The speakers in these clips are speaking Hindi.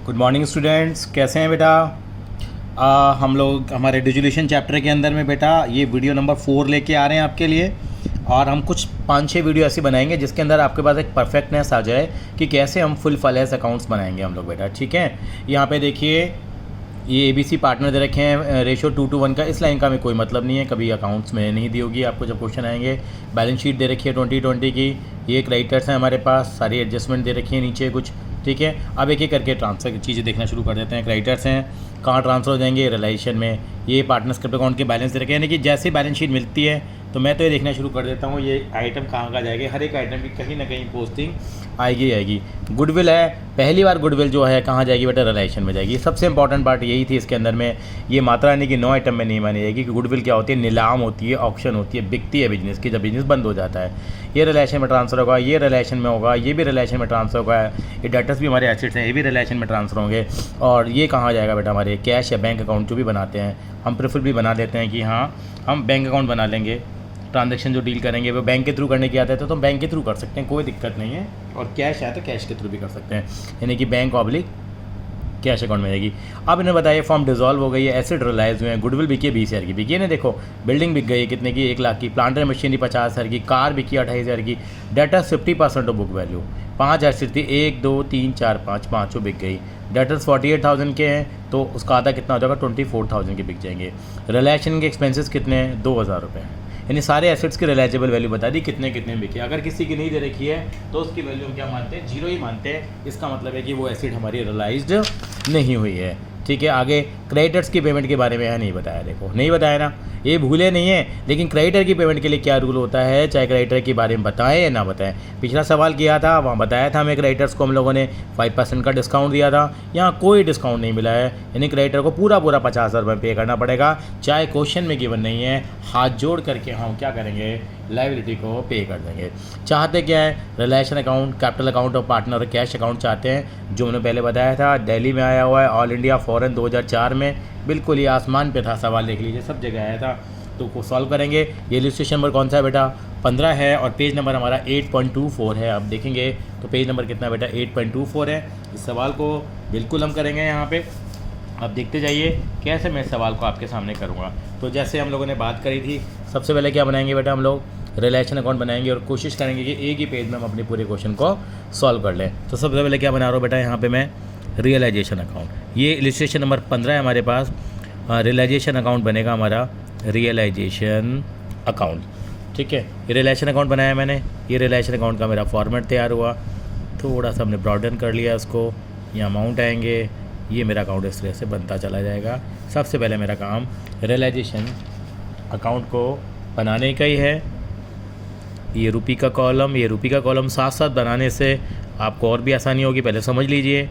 गुड मॉर्निंग स्टूडेंट्स, कैसे हैं बेटा। हम लोग हमारे डिजुलेशन चैप्टर के अंदर में बेटा ये वीडियो नंबर 4 लेके आ रहे हैं आपके लिए। और हम कुछ 5-6 वीडियो ऐसी बनाएंगे जिसके अंदर आपके पास एक परफेक्टनेस आ जाए कि कैसे हम फुल फलेस अकाउंट्स बनाएंगे हम लोग बेटा। ठीक है, यहाँ पे देखिए ये ABC पार्टनर दे रखे हैं, रेशो 2:1 का। इस लाइन का हमें कोई मतलब नहीं है, कभी अकाउंट्स में नहीं दी होगी आपको जब क्वेश्चन आएंगे। बैलेंस शीट दे रखी है 2020 की। ये क्रेडिटर्स हैं हमारे पास, सारी एडजस्टमेंट दे रखी है नीचे कुछ। ठीक है, अब एक एक करके ट्रांसफर की चीज़ें देखना शुरू कर देते हैं। क्रेडिटर्स हैं, कहाँ ट्रांसफर हो जाएंगे, रिलाइजेशन में। ये पार्टनर स्क्रिप्ट अकाउंट के बैलेंस दे रखे हैं, यानी कि जैसे बैलेंस शीट मिलती है तो मैं तो ये देखना शुरू कर देता हूँ ये आइटम कहाँ जाएगा। हर एक आइटम की कहीं ना कहीं पोस्टिंग आएगी। गुडविल है, पहली बार गुडविल जो है कहाँ जाएगी बेटा, रिलाइजेशन में जाएगी। सबसे इंपॉर्टेंट पार्ट यही थी इसके अंदर में। ये मात्रा यानी कि 9 आइटम में नहीं मानी जाएगी कि गुडविल क्या होती है, नीलाम होती है, ऑक्शन होती है, बिकती है बिजनेस की जब बिजनेस बंद हो जाता है। ये रिलेशन में ट्रांसफर होगा, ये रिलेशन में होगा, ये भी रिलेशन में ट्रांसफर होगा। ये डेटर्स भी हमारे एसेट्स हैं, ये भी रिलेशन में ट्रांसफर होंगे। और ये कहाँ जाएगा बेटा, हमारे कैश या बैंक अकाउंट जो भी बनाते हैं हम प्रेफर भी बना देते हैं कि हाँ हम बैंक अकाउंट बना लेंगे। ट्रांजैक्शन जो डील करेंगे वो बैंक के थ्रू करने की आदत है तो हम बैंक के थ्रू कर सकते हैं, कोई दिक्कत नहीं है। और कैश है तो कैश के थ्रू भी कर सकते हैं, यानी कि बैंक ऑब्लिक कैश अकाउंट में जाएगी। अब इन्हें बताइए फॉर्म डिजॉल्व हो गई है, एसिड रिलाइज हुए हैं, गुडविल बिकी है 20,000 की बिकी है ना। देखो बिल्डिंग बिक गई है कितने की, 1 लाख की। प्लांट एंड मशीनरी 50,000 की। कार बिकी 28,000 की। Debtors 50% of book value 5,000 seat थी, 1 2 3 4 5 पाँचों बिक गई। डेटर्स 48,000 के हैं तो उसका आधा कितना हो जाएगा, 24,000 के बिक जाएंगे। रिलेशन के एक्सपेंसेस कितने हैं, 2,000 रुपये। यानी सारे एसेट्स की रिलाइजेबल वैल्यू बता दी कितने कितने बिके। अगर किसी की नहीं दे रखी है तो उसकी वैल्यू हम क्या मानते हैं, 0 ही मानते हैं। इसका मतलब है कि वो एसेट हमारी रियलाइज्ड नहीं हुई है। ठीक है, आगे क्रेडिटर्स की पेमेंट के बारे में यहाँ नहीं बताया, देखो नहीं बताया ना, ये भूले नहीं है। लेकिन क्रेडिटर की पेमेंट के लिए क्या रूल होता है, चाहे क्रेडिटर के बारे में बताएं या ना बताएं। पिछला सवाल किया था, वहाँ बताया था हमें क्रेडिटर्स को हम लोगों ने 5% का डिस्काउंट दिया था। यहाँ कोई डिस्काउंट नहीं मिला है, यानी क्रेडिटर को पूरा 50,000 रुपये पे करना पड़ेगा, चाहे क्वेश्चन में गिवन नहीं है। हाथ जोड़ करके हम क्या करेंगे, लायबिलिटी को पे कर देंगे। चाहते क्या है, रिलेशन अकाउंट, कैपिटल अकाउंट और पार्टनर और कैश अकाउंट चाहते हैं, जो मैंने पहले बताया था। दिल्ली में आया हुआ है, ऑल इंडिया फॉरेन 2004 में, बिल्कुल ये आसमान पे था सवाल, देख लीजिए सब जगह आया था। तो को सॉल्व करेंगे। ये इलस्ट्रेशन नंबर कौन सा है बेटा, 15 है और पेज नंबर हमारा 8.24 है। अब देखेंगे तो पेज नंबर कितना बेटा, 8.24 है। इस सवाल को बिल्कुल हम करेंगे यहाँ पे। अब देखते जाइए कैसे मैं इस सवाल को आपके सामने करूँगा। तो जैसे हम लोगों ने बात करी थी, सबसे पहले क्या बनाएंगे बेटा, हम लोग रिलेशन अकाउंट बनाएंगे और कोशिश करेंगे कि एक ही पेज में हम अपने पूरे क्वेश्चन को सॉल्व कर लें। तो सबसे पहले क्या बना रहा हूँ बेटा, यहाँ पे मैं रियलाइजेशन अकाउंट। ये इलस्ट्रेशन नंबर 15 है हमारे पास। रियलाइजेशन अकाउंट बनेगा हमारा रियलाइजेशन अकाउंट। ठीक है, ये रिलेशन अकाउंट बनाया मैंने। ये रिलेशन अकाउंट का मेरा फॉर्मेट तैयार हुआ, थोड़ा सा हमने ब्रॉडन कर लिया इसको। ये अमाउंट आएंगे, ये मेरा अकाउंट इस तरह से बनता चला जाएगा। सबसे पहले मेरा काम रियलाइजेशन अकाउंट को बनाने का ही है। ये रुपी का कॉलम, ये रुपी का कॉलम साथ साथ बनाने से आपको और भी आसानी होगी। पहले समझ लीजिए,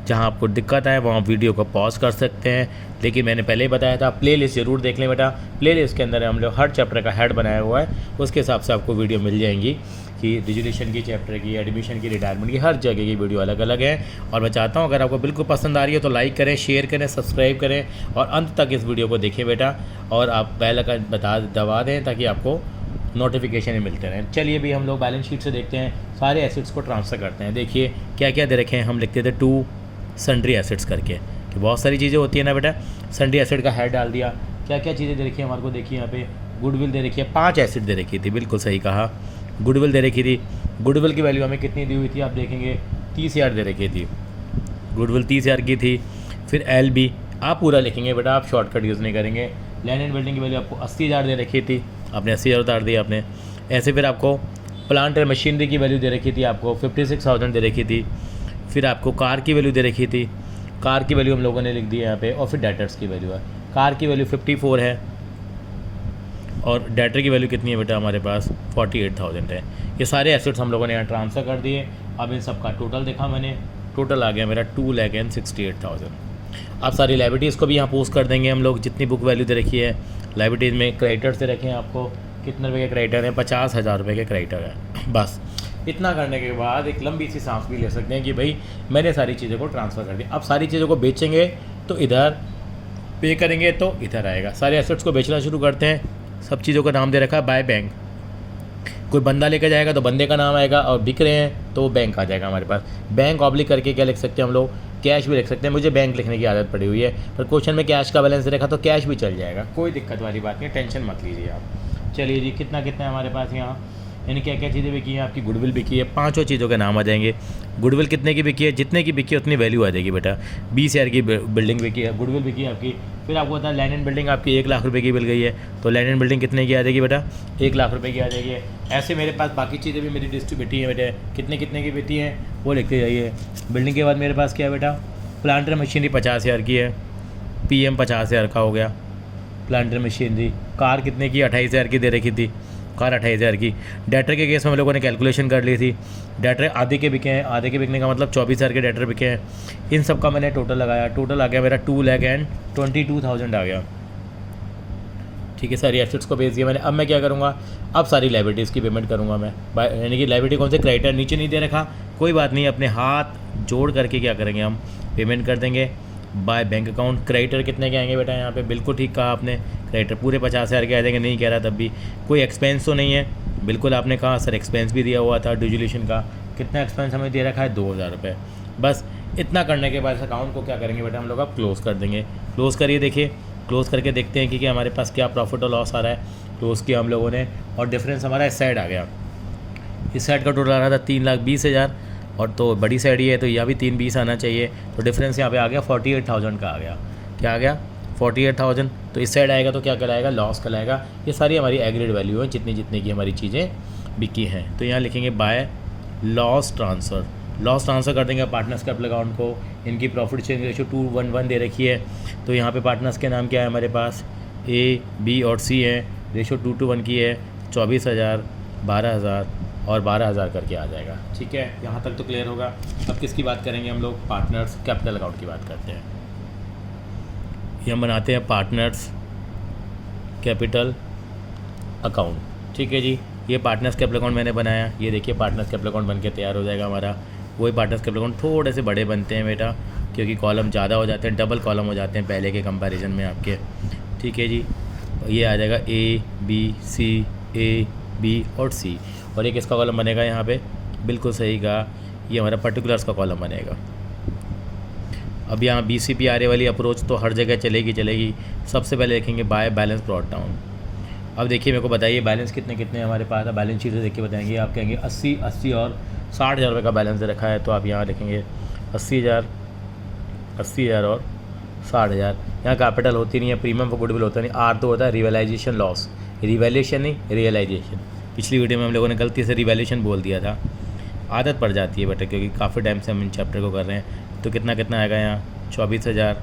जहाँ आपको दिक्कत आए वहाँ वीडियो को पॉज कर सकते हैं। लेकिन मैंने पहले ही बताया था, प्लेलिस्ट ज़रूर देख लें बेटा। प्लेलिस्ट के अंदर हम लोग हर चैप्टर का हेड बनाया हुआ है, उसके हिसाब से आपको वीडियो मिल जाएंगी कि रिजोल्यूशन की, चैप्टर की, एडमिशन की, रिटायरमेंट की, हर जगह की वीडियो अलग अलग है। और मैं चाहता हूँ अगर आपको बिल्कुल पसंद आ रही है तो लाइक करें, शेयर करें, सब्सक्राइब करें और अंत तक इस वीडियो को देखें बेटा। और आप बेल आइकन दबा दें ताकि आपको नोटिफिकेशन मिलते रहें। चलिए भी हम लोग बैलेंस शीट से देखते हैं, सारे एसेट्स को ट्रांसफ़र करते हैं। देखिए क्या क्या दे रखे हैं, हम लिखते थे 2 सन्ड्री एसेट्स करके, कि बहुत सारी चीज़ें होती है ना बेटा। सन्ड्री एसेट का हेड डाल दिया। क्या क्या चीज़ें दे रखी है हमारे को, देखिए यहाँ पे गुडविल दे रखी है, 5 एसेट दे रखी थी, बिल्कुल सही कहा, गुडविल दे रखी थी। गुडविल की वैल्यू हमें कितनी दी हुई थी, आप देखेंगे 30,000 दे रखी थी, गुडविल 30,000 की थी। फिर LB आप पूरा लिखेंगे बेटा, आप शॉर्टकट यूज़ नहीं करेंगे। लैंड एंड बिल्डिंग की वैल्यू आपको 80,000 दे रखी थी, आपने 80,000 उतार दिया आपने। ऐसे फिर आपको प्लांट और मशीनरी की वैल्यू दे रखी थी, आपको 56,000 दे रखी थी। फिर आपको कार की वैल्यू दे रखी थी, कार की वैल्यू हम लोगों ने लिख दी है यहाँ पे। और फिर डेटर्स की वैल्यू है, कार की वैल्यू 54 है और डेटर की वैल्यू कितनी है बेटा हमारे पास, 48,000 है। ये सारे एसेट्स हम लोगों ने यहाँ ट्रांसफ़र कर दिए। अब इन सब का टोटल देखा मैंने, टोटल आ गया मेरा 2,68,000। अब सारी लायबिलिटीज़ को भी यहाँ पोस्ट कर देंगे हम लोग, जितनी बुक वैल्यू दे रखी है। लायबिलिटीज़ में क्रेडिटर्स दे रखे हैं आपको, कितने रुपये के क्रेडिटर हैं, 50,000 रुपये के क्रेडिटर हैं। बस इतना करने के बाद एक लंबी सी सांस भी ले सकते हैं कि भाई मैंने सारी चीज़ों को ट्रांसफ़र कर दिया। अब सारी चीज़ों को बेचेंगे तो इधर, पे करेंगे तो इधर आएगा। सारे एसेट्स को बेचना शुरू करते हैं। सब चीज़ों का नाम दे रखा है बाय बैंक। कोई बंदा लेकर जाएगा तो बंदे का नाम आएगा, और बिक रहे हैं तो वो बैंक आ जाएगा हमारे पास। बैंक ऑब्लिक करके क्या लिख सकते हैं हम लोग, कैश भी लिख सकते हैं। मुझे बैंक लिखने की आदत पड़ी हुई है, पर क्वेश्चन में कैश का बैलेंस देखा तो कैश भी चल जाएगा, कोई दिक्कत वाली बात नहीं, टेंशन मत लीजिए आप। चलिए जी, कितना कितना है हमारे पास यहाँ, यानी क्या क्या चीज़ें बिकी हैं। आपकी गुडविल बिकी है, 5 चीज़ों के नाम आ जाएंगे। गुडविल कितने की बिकी है, जितने की बिकी है उतनी वैल्यू आ जाएगी बेटा। 20,000 की बिल्डिंग बिकी है, गुडविल बिकी है आपकी। फिर आपको पता है लैंड एंड बिल्डिंग आपकी 1 लाख रुपए की मिल गई है, तो लैंड एंड बिल्डिंग कितने की आ जाएगी बेटा, 1 लाख रुपए की आ जाएगी। ऐसे मेरे पास बाकी चीज़ें भी मेरी डिस्ट्रीब्यूटी है बेटे, कितने कितने की बिकी हैं वो लिखते जाइए। बिल्डिंग के बाद मेरे पास क्या है बेटा, प्लांटर मशीनरी 50,000 की है, PM 50,000 का हो गया प्लांटर मशीनरी। कार कितने की, 28,000 की दे रखी थी, कार 28,000 की। डेटर के केस में हम लोगों ने कैलकुलेशन कर ली थी, डेटर आधे के बिके हैं, आधे के बिकने का मतलब 24,000 के डेटर बिके हैं। इन सब का मैंने टोटल लगाया, टोटल आ गया मेरा 2,22,000 आ गया। ठीक है, सारी एसेट्स को बेच दिया मैंने। अब मैं क्या करूँगा, अब सारी लाइबिलिटीज़ की पेमेंट करूँगा मैं, यानी कि लाइबिलिटी कौन से, क्रेडिटर नीचे नहीं दे रखा, कोई बात नहीं, अपने हाथ जोड़ करके क्या करेंगे हम, पेमेंट कर देंगे बाय बैंक अकाउंट। क्रेडिटर कितने के आएंगे बेटा यहाँ पे, बिल्कुल ठीक कहा आपने, क्रेडिटर पूरे 50,000 के आ जाएंगे, नहीं कह रहा तब भी। कोई एक्सपेंस तो नहीं है, बिल्कुल आपने कहा सर एक्सपेंस भी दिया हुआ था डिजुलेशन का, कितना एक्सपेंस हमें दे रखा है, 2,000 रुपये। बस इतना करने के बाद इस अकाउंट को क्या करेंगे बेटा हम लोग, अब क्लोज़ कर देंगे। क्लोज़ करिए, देखिए क्लोज़ करके देखते हैं कि हमारे पास क्या प्रॉफिट और लॉस आ रहा है। क्लोज़ किया हम लोगों ने, और डिफरेंस हमारा इस साइड आ गया। इस साइड का टोटल आ रहा था 3,20,000, और तो बड़ी साइड ही है तो यह भी 3,20 आना चाहिए, तो डिफरेंस यहाँ पे आ गया 48,000 का आ गया। क्या आ गया, 48,000। तो इस साइड आएगा तो क्या कहलाएगा, लॉस कहलाएगा। ये सारी हमारी एग्रीड वैल्यू है, जितनी जितनी की हमारी चीज़ें बिकी हैं। तो यहाँ लिखेंगे by loss transfer, loss transfer कर देंगे पार्टनर्स कैपिटल अकाउंट को। इनकी प्रॉफिट शेयरिंग रेशियो 2:1 दे रखी है, तो यहाँ पे पार्टनर्स के नाम क्या है हमारे पास, A, B और C है, रेशियो 2:1 की है। 24,000, 12,000 और 12,000 करके आ जाएगा। ठीक है, यहाँ तक तो क्लियर होगा। अब किसकी बात करेंगे हम लोग, पार्टनर्स कैपिटल अकाउंट की बात करते हैं। ये हम बनाते हैं पार्टनर्स कैपिटल अकाउंट। ठीक है जी, ये पार्टनर्स कैपिटल अकाउंट मैंने बनाया, ये देखिए पार्टनर्स कैपिटल अकाउंट बन के तैयार हो जाएगा हमारा। वही पार्टनर्स कैपिटल अकाउंट थोड़े से बड़े बनते हैं बेटा, क्योंकि कॉलम ज़्यादा हो जाते हैं, डबल कॉलम हो जाते हैं पहले के कंपैरिजन में आपके। ठीक है जी, ये आ जाएगा A, B, C, A, B और C, और एक इसका कॉलम बनेगा यहाँ पे, बिल्कुल सही कहा, ये हमारा पर्टिकुलर्स का कॉलम बनेगा। अब यहाँ BCPRA वाली अप्रोच तो हर जगह चलेगी। सबसे पहले देखेंगे बाय बैलेंस ब्रॉट डाउन। अब देखिए मेरे को बताइए बैलेंस कितने कितने हमारे पास है, बैलेंस शीट से देख के बताएंगे। आप कहेंगे 80 और 60,000 रुपये का बैलेंस दे रखा है, तो आप यहाँ लिखेंगे 80,000 और 60,000। यहाँ कैपिटल होती नहीं है, प्रीमियम फॉर गुडविल होता नहीं, R तो होता है रिवैल्यूएशन लॉस, रिवैल्यूएशन नहीं रियलाइजेशन। पिछली वीडियो में हम लोगों ने गलती से रिवैल्यूएशन बोल दिया था, आदत पड़ जाती है बेटा, क्योंकि काफ़ी टाइम से हम इन चैप्टर को कर रहे हैं। तो कितना कितना आएगा यहाँ, 24,000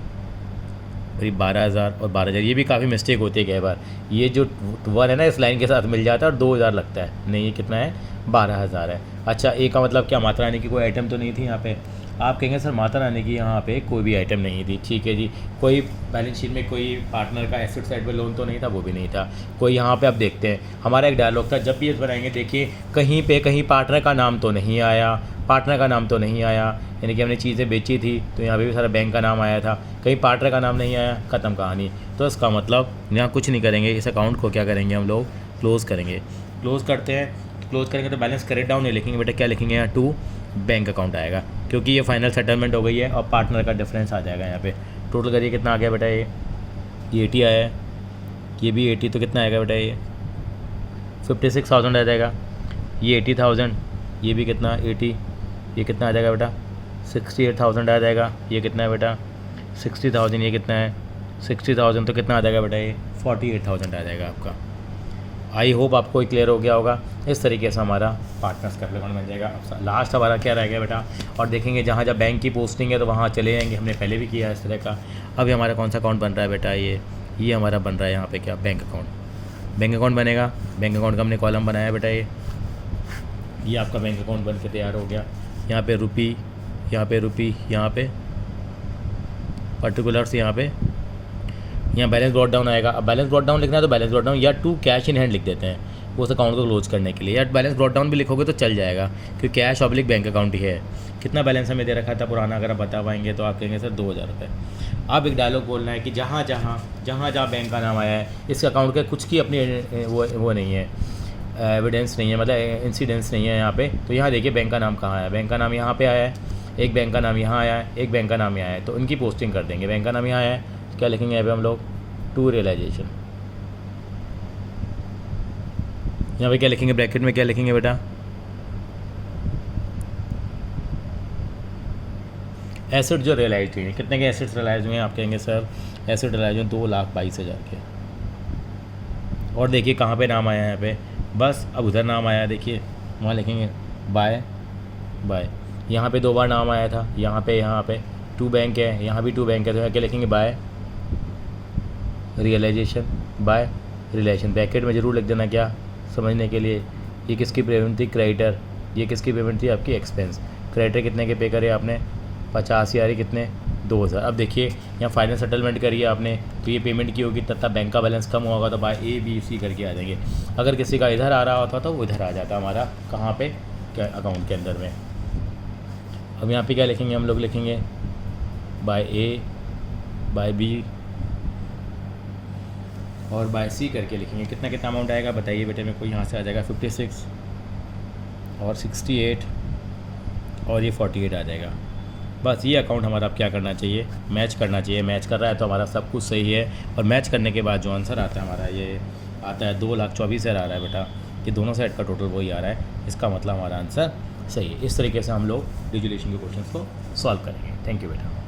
और 12,000 और 12,000। ये भी काफ़ी मिस्टेक होती है कई बार, ये जो 1 है ना इस लाइन के साथ मिल जाता है और 2,000 लगता है, नहीं ये कितना है, 12,000 है। अच्छा, ए का मतलब क्या, माता रानी की कोई आइटम तो नहीं थी यहाँ पे। आप कहेंगे सर माता रानी की यहाँ पे कोई भी आइटम नहीं थी। ठीक है जी, कोई बैलेंस शीट में कोई पार्टनर का एसेट साइड पे लोन तो नहीं था, वो भी नहीं था कोई। यहाँ पे आप देखते हैं हमारा एक डायलॉग था, जब भी ये बनाएंगे देखिए कहीं पार्टनर का नाम तो नहीं आया, यानी कि हमने चीज़ें बेची थी तो यहाँ पे भी सारा बैंक का नाम आया था, कहीं पार्टनर का नाम नहीं आया, ख़त्म कहानी। तो इसका मतलब यहाँ कुछ नहीं करेंगे, इस अकाउंट को क्या करेंगे हम लोग, क्लोज़ करेंगे। क्लोज़ करते हैं, क्लोज़ करेंगे तो बैलेंस क्रेडिट डाउन नहीं लिखेंगे बेटा, क्या लिखेंगे यहाँ, टू बैंक अकाउंट आएगा, क्योंकि ये फाइनल सेटलमेंट हो गई है और पार्टनर का डिफरेंस आ जाएगा यहाँ पे। टोटल करिए कितना आ गया बेटा, ये 80 आया है, ये भी 80, तो कितना आएगा बेटा, ये 56,000 आ जाएगा। ये 80,000, ये भी कितना 80, ये कितना आ जाएगा बेटा 68,000 आ जाएगा। ये कितना है बेटा 60,000, ये कितना है 60,000, तो कितना आ जाएगा बेटा, ये 48,000 आ जाएगा आपका। आई होप आपको क्लियर हो गया होगा। इस तरीके से हमारा पार्टनर्स कैपिटल अकाउंट बन जाएगा। अब लास्ट हमारा क्या रह गया बेटा, और देखेंगे जहाँ जहाँ बैंक की पोस्टिंग है तो वहाँ चले जाएंगे, हमने पहले भी किया है इस तरह का। अब हमारा कौन सा अकाउंट बन रहा है बेटा, ये हमारा बन रहा है यहाँ पे क्या, बैंक अकाउंट। बैंक अकाउंट बनेगा, बैंक अकाउंट का हमने कॉलम बनाया बेटा, ये आपका बैंक अकाउंट बन के तैयार हो गया। यहाँ पे रुपी, यहाँ पे पर्टिकुलर्स, यहाँ बैलेंस ब्रॉट डाउन आएगा। अब बैलेंस ब्रॉट डाउन लिखना है तो बैलेंस ब्रॉट डाउन या टू कैश इन हैंड लिख देते हैं उस अकाउंट को क्लोज करने के लिए, या बैलेंस ब्रॉट डाउन भी लिखोगे तो चल जाएगा, क्योंकि कैश ऑब्लिक बैंक अकाउंट ही है। कितना बैलेंस हमें दे रखा था पुराना, अगर आप बता पाएंगे तो आप कहेंगे सर 2,000 रुपये। अब एक डायलॉग बोलना है कि जहाँ जहाँ बैंक का नाम आया है, इस अकाउंट के कुछ की अपनी वो नहीं है, एविडेंस नहीं है, मतलब इंसिडेंस नहीं है यहाँ पे। तो यहाँ देखिए बैंक का नाम कहाँ आया, बैंक का नाम यहाँ पे आया है, एक बैंक का नाम यहाँ आया है, एक बैंक का नाम यहाँ है, तो उनकी पोस्टिंग कर देंगे। बैंक का नाम यहाँ आया है, क्या लिखेंगे यहाँ पे हम लोग, टू रियलाइजेशन। यहाँ पे क्या लिखेंगे, ब्रैकेट में क्या लिखेंगे बेटा, एसेट जो रियलाइज हुए हैं, कितने के एसेट्स रियलाइज हुए हैं, आप कहेंगे सर एसेट रियलाइज हुए 2,22,000 के। और देखिए कहाँ पे नाम आया है यहाँ पे, बस अब उधर नाम आया है, देखिए वहाँ लिखेंगे बाय बाय। यहाँ पे 2 बार नाम आया था, यहाँ पे 2 बैंक है, यहाँ भी 2 बैंक है, तो यहाँ क्या लिखेंगे, by realisation, by relation. Bracket में ज़रूर लिख देना, क्या समझने के लिए, ये किसकी पेमेंट थी, क्रेडिटर, ये किसकी पेमेंट थी, आपकी एक्सपेंस। क्रेडिटर कितने के पे करे आपने, 50,000, कितने 2,000। अब देखिए यहाँ फाइनल सेटलमेंट करिए आपने, तो ये पेमेंट की होगी, तब बैंक का बैलेंस कम होगा, तो बाय ABC करके आ जाएंगे। अगर किसी का इधर आ रहा होता तो वो इधर आ जाता हमारा, कहाँ पे, क्या अकाउंट के अंदर में। अब यहाँ पे क्या लिखेंगे, हम लोग लिखेंगे बाय A, बाय B और बाय C करके लिखेंगे। कितना कितना अमाउंट आएगा बताइए बेटे मेरे को, यहाँ से आ जाएगा 56 और 68 और ये 48 आ जाएगा। बस ये अकाउंट हमारा अब क्या करना चाहिए, मैच करना चाहिए। मैच कर रहा है तो हमारा सब कुछ सही है, और मैच करने के बाद जो आंसर आता है हमारा, ये आता है 2,24,000 आ रहा है बेटा, ये दोनों साइड का टोटल वही आ रहा है, इसका मतलब हमारा आंसर सही है। इस तरीके से हम लोग रिजोल्यूशन के क्वेश्चन को सॉल्व करेंगे। थैंक यू बेटा।